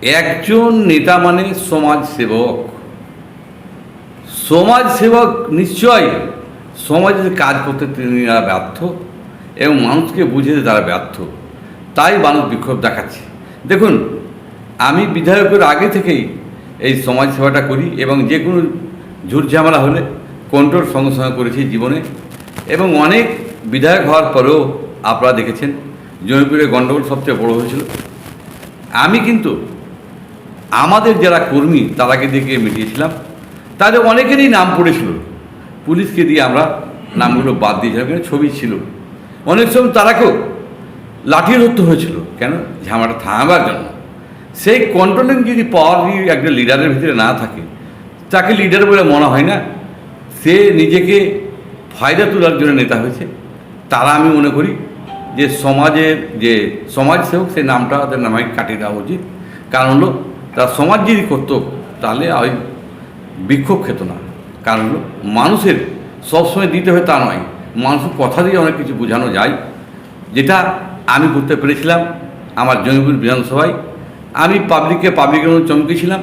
একজন নেতা মানে সমাজসেবক। সমাজসেবক নিশ্চয়ই সমাজের কাজ করতে তিনিরা ব্যর্থ এবং মানুষকে বুঝতে তারা ব্যর্থ, তাই মানুষ বিক্ষোভ দেখাচ্ছে। দেখুন, আমি বিধায়কের আগে থেকেই এই সমাজসেবাটা করি এবং যে কোনো ঝুট ঝামেলা হলে কন্ট্রোল সঙ্গে সঙ্গে করেছি জীবনে, এবং অনেক বিধায়ক হওয়ার পরেও আপনারা দেখেছেন জমিপুরে গণ্ডগোল সবচেয়ে বড় হয়েছিল। আমি কিন্তু আমাদের যারা কর্মী তারাকে দিয়ে মিটিয়েছিলাম, তাদের অনেকেরই নাম পড়েছিল, পুলিশকে দিয়ে আমরা নামগুলো বাদ দিয়েছিলাম, কেন ছবি ছিল। অনেক সময় তারাকেও লাঠি ধরতে হয়েছিল, কেন ঝামেলাটা থামাবার জন্য। সেই কন্ট্রোলিং যদি পাওয়ার একটা লিডারের ভিতরে না থাকে, তাকে লিডার বলে মনে হয় না, সে নিজেকে ফায়দা তোলার জন্য নেতা হয়েছে। তারা আমি মনে করি যে সমাজের যে সমাজসেবক সেই নামটা তাদের নামে কাটিয়ে দেওয়া উচিত। কারণ হলো তার সমাজ যদি করতো তাহলে ওই বিক্ষোভ খেত না। কারণ হলো মানুষের সবসময় দিতে হয় তা নয়, মানুষের কথা দিয়ে অনেক কিছু বোঝানো যায়, যেটা আমি করতে পেরেছিলাম আমার জমিপুর বিধানসভায়। আমি পাবলিকের চমকেছিলাম